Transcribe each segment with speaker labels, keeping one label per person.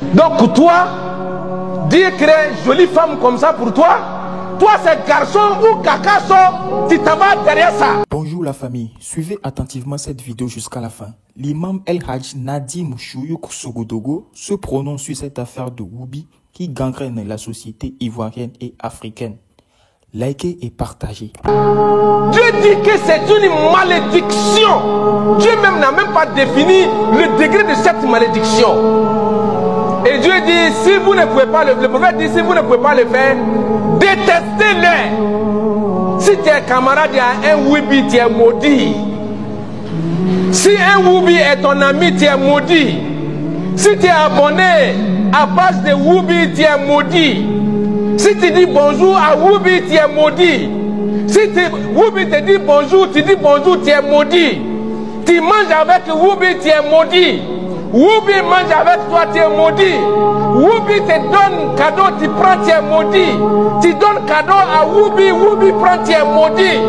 Speaker 1: Donc toi, dire créer une jolie femme comme ça pour toi, toi c'est garçon ou cacasso, tu t'en vas derrière ça.
Speaker 2: Bonjour la famille, suivez attentivement cette vidéo jusqu'à la fin. L'imam El Hadj Nadim Chouyouk Sogodogo se prononce sur cette affaire de Woubi qui gangrène la société ivoirienne et africaine. Likez et partagez.
Speaker 1: Dieu dit que c'est une malédiction. Dieu même n'a même pas défini le degré de cette malédiction. Et Dieu dit, si vous ne pouvez pas, le prophète dit, si vous ne pouvez pas le faire, détestez-les. Si tes camarades a un Woubi, tu es maudit. Si un Woubi est ton ami, tu es maudit. Si tu es abonné à base de Woubi, tu es maudit. Si tu dis bonjour à Woubi, tu es maudit. Si Woubi te dit bonjour, tu dis bonjour, tu es maudit. Tu manges avec Woubi, tu es maudit. Woubi mange avec toi, tu es maudit. Woubi te donne cadeau, tu prends, tu es maudit. Tu donnes cadeau à Woubi, Woubi prend, tu es maudit.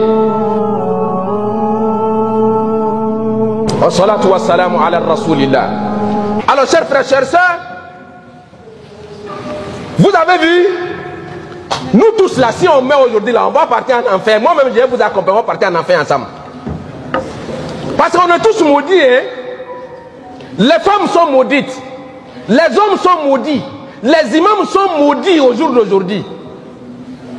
Speaker 1: Wassalatu wassalamu ala rasulillah. Alors chers frères, chers sœurs, vous avez vu, nous tous là, si on met aujourd'hui là, on va partir en enfer. Moi-même, je vais vous accompagner, on va partir en enfer ensemble. Parce qu'on est tous maudits, hein. Les femmes sont maudites, les hommes sont maudits, les imams sont maudits au jour d'aujourd'hui.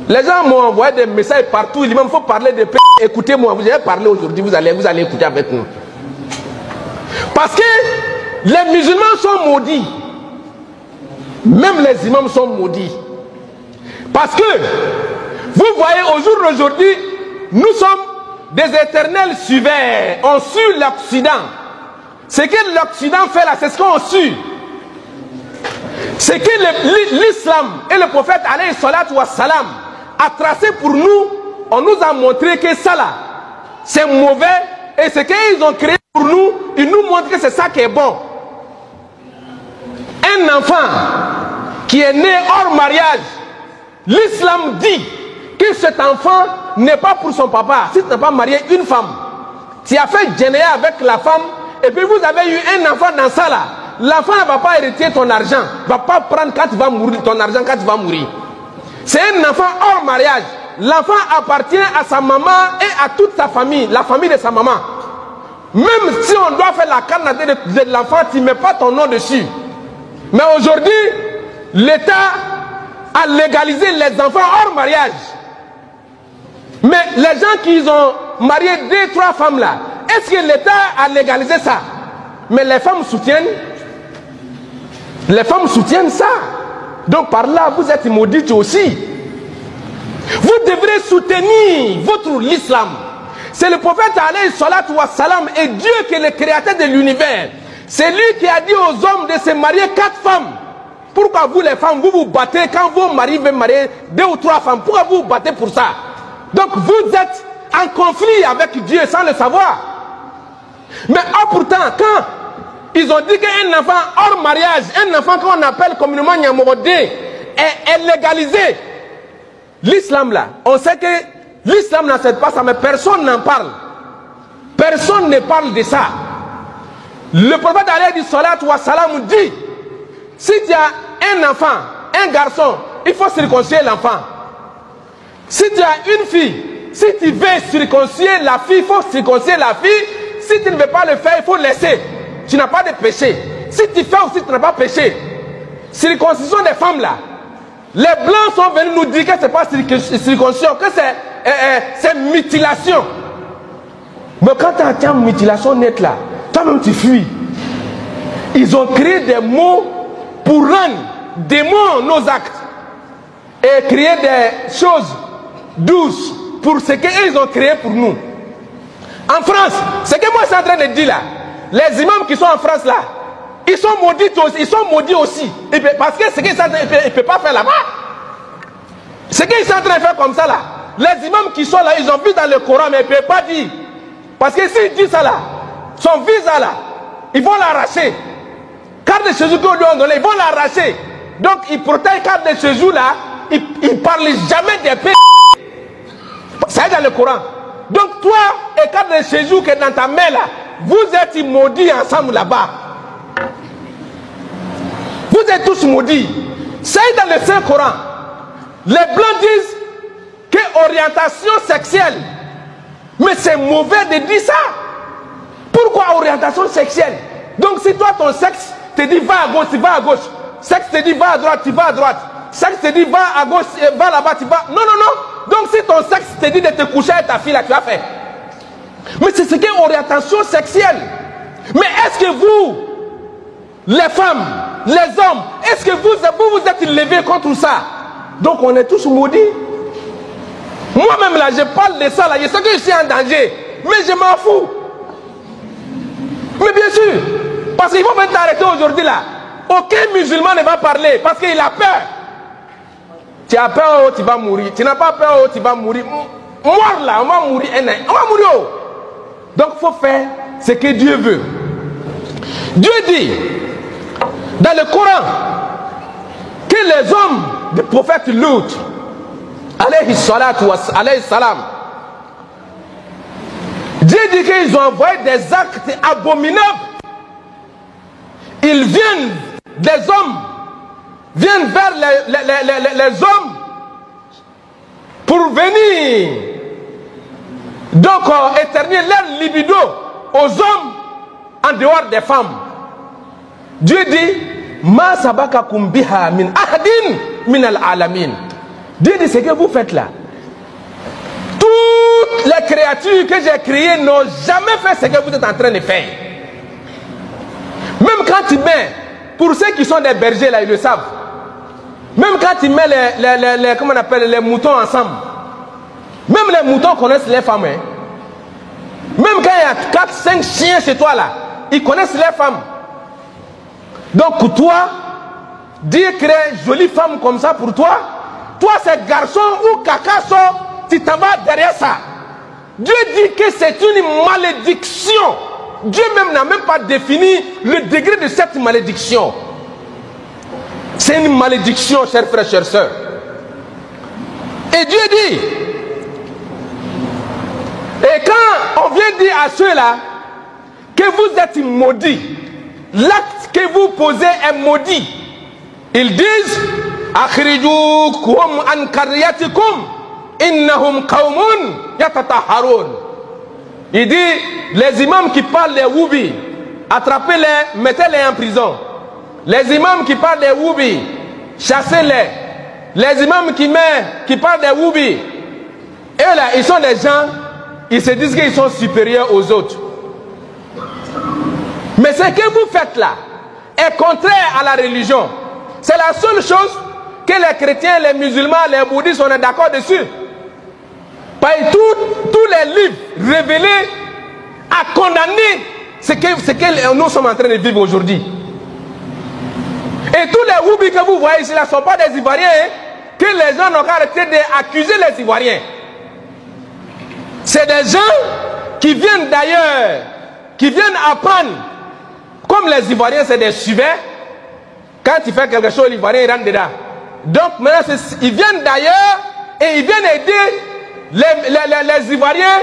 Speaker 1: Les gens m'ont envoyé des messages partout, il faut parler de paix. Écoutez-moi, vous allez parler aujourd'hui, vous allez écouter avec nous. Parce que les musulmans sont maudits, même les imams sont maudits. Parce que, vous voyez, au jour d'aujourd'hui, nous sommes des éternels suiveurs. On suit l'Occident. Ce que l'Occident fait là, c'est ce qu'on suit. Ce que l'islam et le prophète alayhi salatu wa salam a tracé pour nous, on nous a montré que ça là, c'est mauvais. Et ce qu'ils ont créé pour nous, ils nous montrent que c'est ça qui est bon. Un enfant qui est né hors mariage, l'islam dit que cet enfant n'est pas pour son papa. Si tu n'as pas marié une femme, tu as fait générer avec la femme, et puis vous avez eu un enfant dans ça là, l'enfant ne va pas hériter ton argent, ne va pas prendre quand tu vas mourir, ton argent quand tu vas mourir. C'est un enfant hors mariage. L'enfant appartient à sa maman et à toute sa famille, la famille de sa maman. Même si on doit faire la canne de l'enfant, tu ne mets pas ton nom dessus. Mais aujourd'hui, l'État a légalisé les enfants hors mariage. Mais les gens qui ont marié 2-3 femmes là, est-ce que l'État a légalisé ça? Mais les femmes soutiennent. Les femmes soutiennent ça. Donc par là, vous êtes maudites aussi. Vous devrez soutenir l'islam. C'est le prophète alayhi salatu wa salam et Dieu qui est le créateur de l'univers. C'est lui qui a dit aux hommes de se marier 4 femmes. Pourquoi vous les femmes, vous vous battez quand vos maris veulent marier 2 ou 3 femmes? Pourquoi vous vous battez pour ça? Donc vous êtes en conflit avec Dieu sans le savoir. Mais pourtant, quand ils ont dit qu'un enfant hors mariage, un enfant qu'on appelle communément Nyamodé, est légalisé, l'islam là, on sait que l'islam n'accepte pas ça, mais personne n'en parle. Personne ne parle de ça. Le prophète alayhi salatu wa salam dit, si tu as un enfant, un garçon, il faut circoncire l'enfant. Si tu as une fille, si tu veux circoncire la fille, il faut circoncire la fille. Si tu ne veux pas le faire, il faut laisser. Tu n'as pas de péché. Si tu fais aussi, tu n'as pas péché. Circoncision des femmes là. Les blancs sont venus nous dire que ce n'est pas circoncision, que c'est mutilation. Mais quand tu as une mutilation nette là, toi-même tu fuis. Ils ont créé des mots pour rendre des mots nos actes. Et créer des choses douces pour ce qu'ils ont créé pour nous. En France, ce que moi je suis en train de dire là, les imams qui sont en France là, ils sont maudits aussi. Parce que ce qu'ils ne peuvent pas faire là-bas. Ce qu'ils sont en train de faire comme ça là, les imams qui sont là, ils ont vu dans le Coran, mais ils ne peuvent pas dire. Parce que s'ils disent ça là, son visa là, ils vont l'arracher. Carte de séjour qu'on lui a donné, ils vont l'arracher. Donc ils protègent carte de séjour là, ils ne parlent jamais des pays. Ça est dans le Coran. Donc toi et carte de séjour qui est dans ta main là, vous êtes maudits ensemble là-bas. Vous Vous êtes tous maudits. C'est dans le Saint-Coran. Les blancs disent que orientation sexuelle. Mais c'est mauvais de dire ça. Pourquoi orientation sexuelle? Donc si toi ton sexe te dit va à gauche, tu vas à gauche. Sexe te dit va à droite, tu vas à droite. Sexe te dit va à gauche, va là-bas, tu vas. Non, non, non. Donc si ton sexe te dit de te coucher avec ta fille là, tu as fait. Mais c'est ce qu'est orientation sexuelle. Mais est-ce que vous, les femmes, les hommes, est-ce que vous êtes levés contre ça? Donc on est tous maudits. Moi-même là, je parle de ça là, je sais que je suis en danger. Mais je m'en fous. Mais bien sûr, parce qu'il faut même t'arrêter aujourd'hui là. Aucun musulman ne va parler parce qu'il a peur. Tu as peur, oh, tu vas mourir. Tu n'as pas peur, oh, tu vas mourir. Mort là, on va mourir. On va mourir. Oh. Donc il faut faire ce que Dieu veut. Dieu dit dans le Coran que les hommes du prophète Lut, alayhi salam, Dieu dit qu'ils ont envoyé des actes abominables. Ils viennent, des hommes viennent vers les hommes pour venir donc éternuer leur libido aux hommes en dehors des femmes. Dieu dit ma sabakakum biha min ahadin min al-alamin. Dieu dit ce que vous faites là. Toutes les créatures que j'ai créées n'ont jamais fait ce que vous êtes en train de faire. Même quand tu mets, pour ceux qui sont des bergers là, ils le savent. Même quand tu mets comment on appelle, les moutons ensemble. Même les moutons connaissent les femmes. Hein. Même quand il y a 4, 5 chiens chez toi là, ils connaissent les femmes. Donc toi, dire créer jolie femme comme ça pour toi, toi c'est garçon ou cacasso, tu t'en vas derrière ça. Dieu dit que c'est une malédiction. Dieu même n'a même pas défini le degré de cette malédiction. C'est une malédiction, chers frères, chères sœurs. Et Dieu dit, et quand on vient dire à ceux-là que vous êtes maudits, l'acte que vous posez est maudit, ils disent akhrijukum an qaryatikum innahum qaumun yatatahharun. Il dit les imams qui parlent des woubi, attrapez-les, mettez-les en prison. Les imams qui parlent des woubi, chassez-les. Les imams qui parlent des woubi, eux là, ils sont des gens, ils se disent qu'ils sont supérieurs aux autres. Mais ce que vous faites là est contraire à la religion. C'est la seule chose que les chrétiens, les musulmans, les bouddhistes, on est d'accord dessus. Par tous les livres révélés à condamner ce que nous sommes en train de vivre aujourd'hui. Et tous les woubis que vous voyez ici, là, ne sont pas des Ivoiriens, hein, que les gens n'ont qu'à arrêter d'accuser les Ivoiriens. C'est des gens qui viennent d'ailleurs, qui viennent apprendre. Comme les Ivoiriens, c'est des suiveurs. Quand tu fais quelque chose, l'Ivoirien rentre dedans. Donc maintenant, ils viennent d'ailleurs et ils viennent aider les Ivoiriens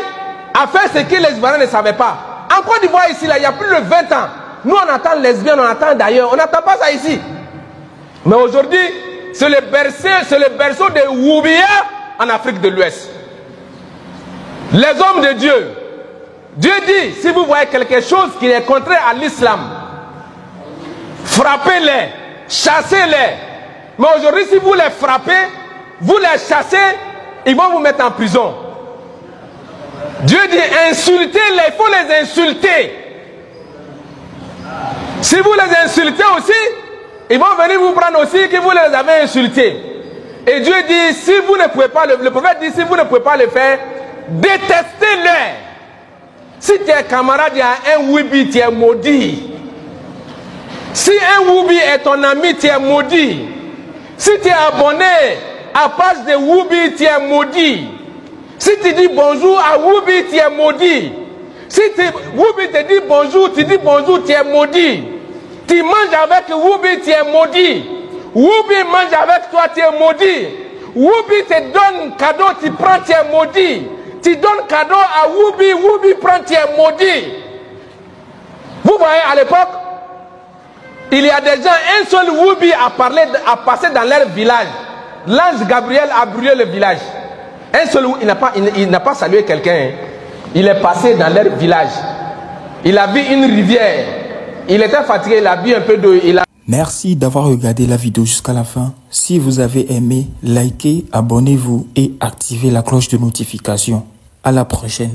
Speaker 1: à faire ce que les Ivoiriens ne savaient pas. En Côte d'Ivoire, ici, là, il y a plus de 20 ans, nous on entend lesbiennes, on entend d'ailleurs, on n'entend pas ça ici. Mais aujourd'hui, c'est le berceau des Woubia en Afrique de l'Ouest. Les hommes de Dieu, Dieu dit, si vous voyez quelque chose qui est contraire à l'islam, frappez-les, chassez-les. Mais aujourd'hui, si vous les frappez, vous les chassez, ils vont vous mettre en prison. Dieu dit, insultez-les, il faut les insulter. Si vous les insultez aussi, ils vont venir vous prendre aussi que vous les avez insultés. Et Dieu dit, si vous ne pouvez pas, le prophète dit, si vous ne pouvez pas le faire, détestez-les. Si tes camarades, il y a un Woubi, tu es maudit. Si un Woubi est ton ami, tu es maudit. Si tu es abonné à page de Woubi, tu es maudit. Si tu dis bonjour à Woubi, tu es maudit. Si Woubi te dit bonjour, tu dis bonjour, tu es maudit. Tu manges avec Woubi, tu es maudit. Woubi mange avec toi, tu es maudit. Woubi te donne cadeau, tu prends, tu es maudit. Tu donnes cadeau à Woubi, Woubi prend, tu es maudit. Vous voyez, à l'époque, Il y a des gens, un seul Woubi a passé dans leur village. L'ange Gabriel a brûlé le village. Un seul Woubi, il n'a pas salué quelqu'un. Il est passé dans leur village. Il a vu une rivière. Il était fatigué, il a bu un peu d'eau.
Speaker 2: Merci d'avoir regardé la vidéo jusqu'à la fin. Si vous avez aimé, likez, abonnez-vous et activez la cloche de notification. À la prochaine.